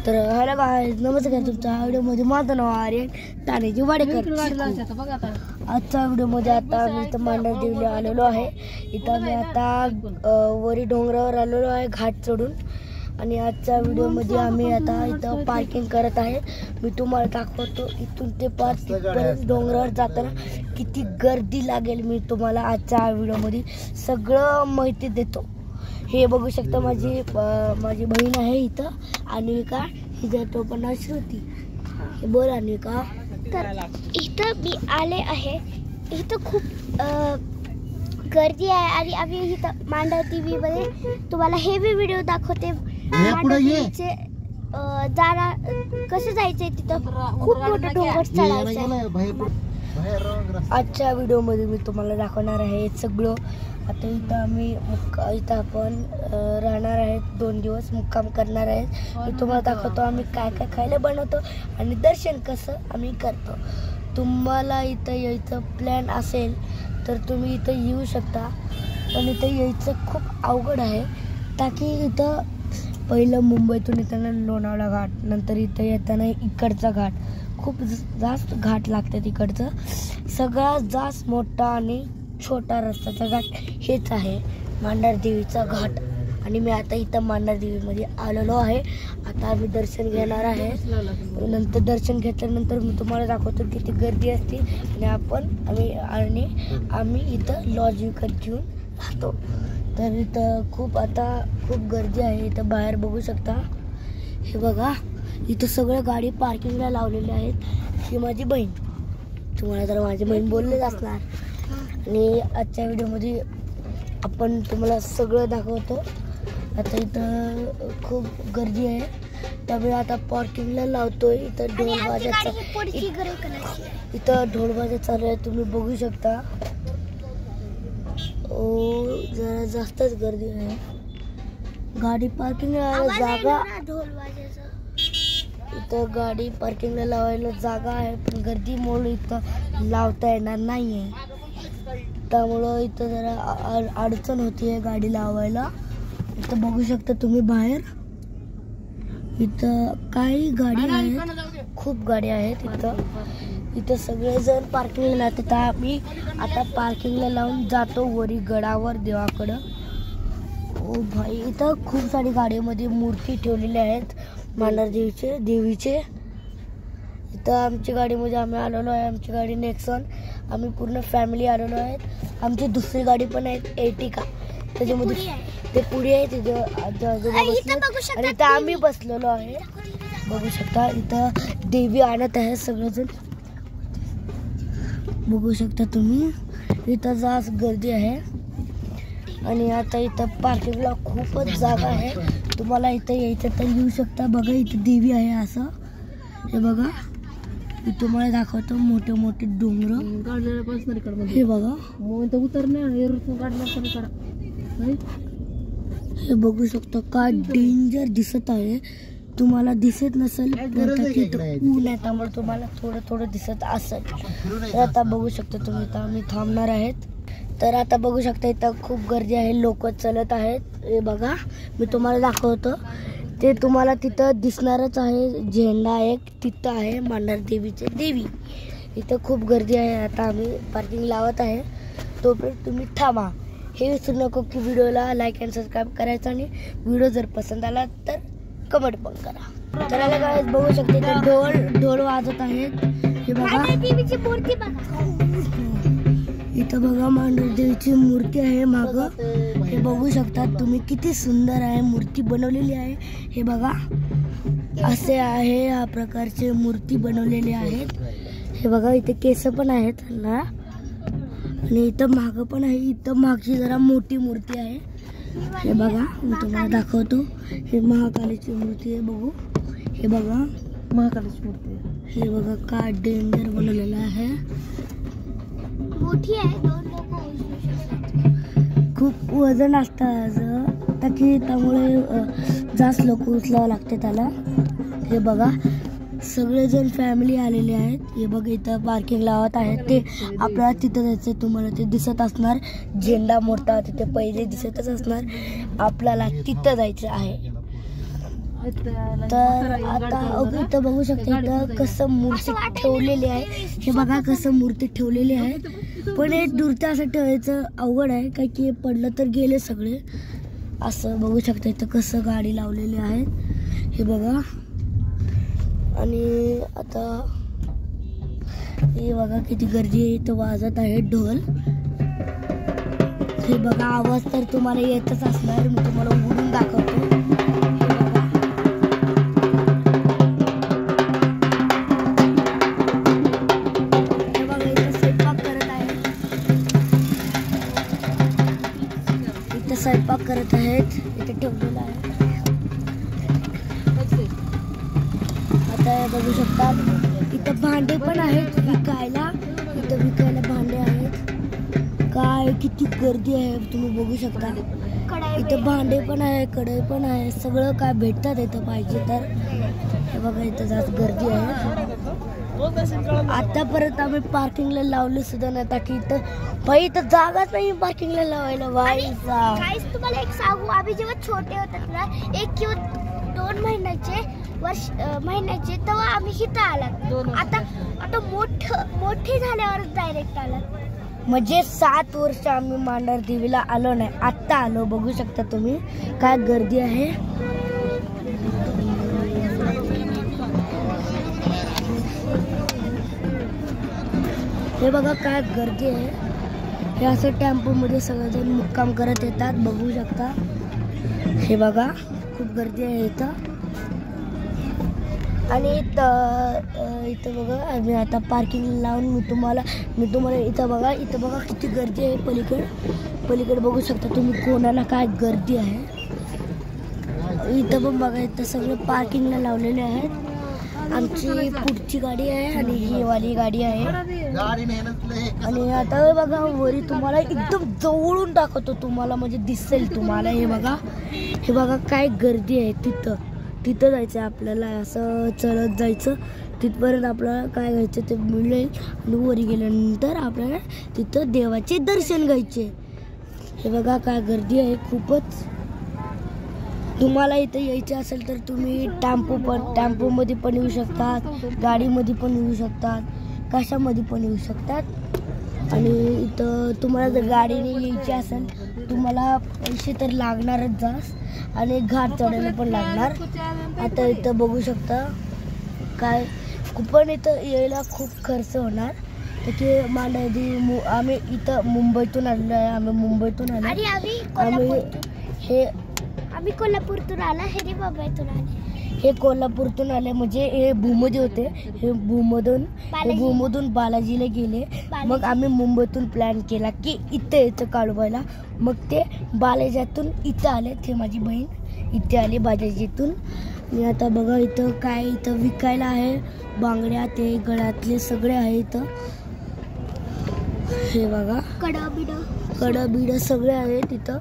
तर hello guys, नमस्कार. तुमच्या व्हिडिओमध्ये माझं नाव आर्यन तानेजी वाडेकर. आजच्या व्हिडिओमध्ये आता आम्ही इथं मांडरदेवीला आलेलो आहे. इथं आम्ही आता वरी डोंगरावर आलेलो आहे घाट चढून. आणि आजच्या व्हिडिओमध्ये आम्ही आता इथं पार्किंग करत आहे. मी तुम्हाला दाखवतो इथून ते तिथपर्यंत डोंगरावर जाताना किती गर्दी लागेल मी तुम्हाला आजच्या व्हिडिओमध्ये सगळं माहिती देतो. हे बघू शकता माझी बहीण आहे इथं अन्विका, हिचं टोपण नाव श्रुती. हे बोल अन्विका. तर इथं मी आले आहे. इथं खूप गर्दी आहे आणि आम्ही इथं मांडरदेवीमध्ये तुम्हाला हेवी व्हिडिओ दाखवते. मांडरदेवीचे कसं जायचंय तिथं खूप मोठं डोंगर चढायचं. आजच्या व्हिडिओमध्ये मी तुम्हाला दाखवणार आहे सगळं. आता इथं आम्ही इथं आपण राहणार आहेत, 2 दिवस मुक्काम करणार आहेत. मी तुम्हाला दाखवतो आम्ही काय काय खायला बनवतो आणि दर्शन कसं आम्ही करतो. तुम्हाला इथं यायचं प्लॅन असेल तर तुम्ही इथं येऊ शकता, पण इथं यायचं खूप अवघड आहे. ताकी इथं पहिलं मुंबईतून येताना लोणावळा घाट, नंतर इथं येताना इकडचा घाट, खूप जास्त घाट लागतात. इकडचं सगळ्यात जास्त मोठा आणि छोटा रस्त्याचा घाट हेच आहे मांडरदेवीचा घाट. आणि मी आता इथं मांडरदेवीमध्ये आलेलो आहे. आता आम्ही दर्शन घेणार आहे. नंतर दर्शन घेतल्यानंतर मी तुम्हाला दाखवतो किती गर्दी असते. आणि आम्ही इथं लॉज विकत घेऊन राहतो. तर इथं खूप गर्दी आहे. इथं बाहेर बघू शकता. हे बघा, इथं सगळं गाडी पार्किंगला लावलेली आहेत. ही माझी बहीण, तुम्हाला तर माझी बहीण बोललेच असणार. आणि आजच्या व्हिडिओमध्ये आपण तुम्हाला सगळं दाखवतो. आता इथं खूप गर्दी आहे त्यामुळे आता पार्किंगला लावतोय. इथं ढोल वाजत चालू आहे, तुम्ही बघू शकता. जरा जास्तच गर्दी आहे. गाडी पार्किंगला जागा, इथं गाडी पार्किंगला लावायला जागा आहे, पण गर्दीमुळे इथं लावता येणार नाही आहे. त्यामुळं इथं जरा अडचण होती गाडी लावायला. इथं बघू शकता तुम्ही बाहेर. इथं काही गाडी आहेत, खूप गाड्या आहेत. इथं सगळेजण पार्किंगला लावतात. आम्ही आता पार्किंगला लावून जातो वरी गडावर देवाकडं. ओ भाई, इथं खूप सारी गाडीमध्ये मूर्ती ठेवलेल्या आहेत देवीचे. इथं आमची गाडीमध्ये आम्ही आलेलो आहे. आमची गाडी नेक्सॉन, आम्ही पूर्ण फॅमिली आलेलो आहेत. आमची दुसरी गाडी पण आहे एर्टिगा, त्याच्यामध्ये ते पुढे आहे तिथं आणि इथं आम्ही बसलेलो आहे. बघू शकता इथं देवी आणत आहे सगळेजण, बघू शकता तुम्ही. इथं जास्त गर्दी आहे. आणि आता इथं पार्किंगला खूपच जागा आहे. तुम्हाला इथं यायचं तर येऊ शकता. बघा इथं देवी आहे असं. हे बघा, मी तुम्हाला दाखवतो मोठे मोठे डोंगर. हे बघा, हे बघू शकता काय डेंजर दिसत आहे. तुम्हाला दिसत नसेल ऊन आहे त्यामुळे तुम्हाला थोडं दिसत असेल. तर आता बघू शकता तुम्ही, इथं आम्ही थांबणार आहेत. तर आता बघू शकता इथं खूप गर्दी आहे, लोक चलत आहेत. हे बघा, मी तुम्हाला दाखवतो. ते तुम्हाला तिथं दिसणारच आहे. झेंडा एक तिथं आहे मांडरदेवीचे देवी. इथं खूप गर्दी आहे. आता आम्ही पार्किंग लावत आहे, तोपर्यंत तुम्ही थांबा. हे विसरू नको की व्हिडिओला लाईक अँड सबस्क्राईब करायचं. आणि व्हिडिओ जर पसंत आला तर कमेंट पण करा. तर आता काय बघू शकते इथं ढोल वाजत आहेत. हे बघा, देवीची मूर्ती बघा. इथं बघा मांडरदेवीची मूर्ती आहे मागं. हे बघू शकता तुम्ही किती सुंदर आहे मूर्ती बनवलेली आहे. हे बघा, असे आहे या प्रकारचे मूर्ती बनवलेले आहेत. हे बघा, इथे केस पण आहेत ना. आणि इथं मागं पण आहे. इथं मागची जरा मोठी मूर्ती आहे. हे बघा, मी तुम्हाला दाखवतो. हे महाकालीची मूर्ती आहे. बघू, हे बघा महाकालीची मूर्ती आहे. हे बघा काय डेंजर बनवलेलं आहे. मोठी आहे, 2 लोक उचलू शकतात. खूप वजन असतं ताकी, त्यामुळे जास्त लोक उचलावं लागते त्याला. हे बघा, सगळेजण फॅमिली आलेले आहेत. हे बघा, इथं पार्किंग लावत आहेत. ते आपल्याला तिथं जायचं, तुम्हाला ते दिसत असणार. झेंडा मोठा तिथे पहिले दिसतच असणार. आपल्याला तिथं जायचं आहे. तर आता इथं बघू शकता इथं कसं मूर्ती ठेवलेली आहे. हे बघा कसं मूर्ती ठेवलेली आहे. पण हे दूरचं असं ठेवायचं अवघड आहे काय की पडलं तर गेले सगळे. असं बघू शकता इथं कसं गाडी लावलेली आहे हे बघा. आणि आता हे बघा किती गर्दी आहे. इथं वाजत आहे ढोल. हे बघा आवाज तर तुम्हाला येतच असणार. मी तुम्हाला उघडून दाखवतो. हे बघा इथं स्वयंपाक करत आहे. इथं स्वयंपाक करत आहेत. इथे ठेवलेलं आहे. आता बघू शकता इथं भांडे पण आहेत विकायला. इथं विकायला भांडे आहेत. काय किती गर्दी आहे तुम्ही बघू शकता. इथं भांडे पण आहे, कढई पण आहे, सगळं काय भेटतात इथं पाहिजे तर. हे बघा इथं जास्त गर्दी आहे. आतापर्यंत आम्ही पार्किंगला लावले सुद्धा नाही ताकी इथं बाई इथं जागाच नाही पार्किंगला लावायला. गाईस तुम्हाला एक सांगू, आम्ही जेव्हा छोटे होतात ना 1 किंवा 2 महिन्याचे तेव्हा आम्ही इथं आलात. आता मोठे झाल्यावर डायरेक्ट आलात. म्हणजे 7 वर्ष आम्ही मांढर देवीला आलो नाही. आत्ता आलो. बघू शकता तुम्ही काय गर्दी आहे. हे बघा काय गर्दी आहे. हे असं टेम्पोमध्ये सगळेजण मुक्काम करत येतात. बघू शकता हे बघा खूप गर्दी आहे इथं. आणि इथं बघा आम्ही आता पार्किंग लावून मी तुम्हाला इथं बघा किती गर्दी आहे. पलीकडे बघू शकता तुम्ही कोणाला काय गर्दी आहे. इथं पण बघा इथं सगळं पार्किंगला लावलेले आहेत. आमची पुढची गाडी आहे आणि ही वाली गाडी आहे. आणि आता बघा वरी तुम्हाला एकदम जवळून दाखवतो तुम्हाला म्हणजे दिसेल तुम्हाला. हे बघा काय गर्दी आहे. तिथं जायचं आपल्याला. असं चढत जायचं तिथपर्यंत आपल्याला काय घ्यायचं ते मिळेल. आणि वरी गेल्यानंतर आपल्याला तिथं देवाचे दर्शन घ्यायचे. हे बघा काय गर्दी आहे खूपच. तुम्हाला इथं यायचे असेल तर तुम्ही टेम्पोमध्ये पण येऊ शकतात, गाडीमध्ये पण येऊ शकतात, कशामध्ये पण येऊ शकतात. आणि इथं तुम्हाला जर गाडीने यायची असेल तुम्हाला पैसे तर लागणारच जास्त आणि घाट चढायला पण लागणार. आता इथं बघू शकता काय पण इथं यायला खूप खर्च होणार. तर मांढर आम्ही इथं मुंबईतून आलेलो आहे. आम्ही कोल्हापूरतून आला. हे मुंबईतून आले. हे कोल्हापूरतून आले म्हणजे हे भूमध्ये होते. हे भूमधून बालाजीला गेले. मग आम्ही मुंबईतून प्लॅन केला की इथं यायचं काळूबाईला. मग ते बालाजीतून इथं आले. ते माझी बहीण इथे आली बालाजीतून. आणि आता बघा इथं काय इथं विकायला आहे. बांगड्या ते गळ्यातले सगळे आहे इथं. हे बघा कडं बिडं सगळे आहे तिथं.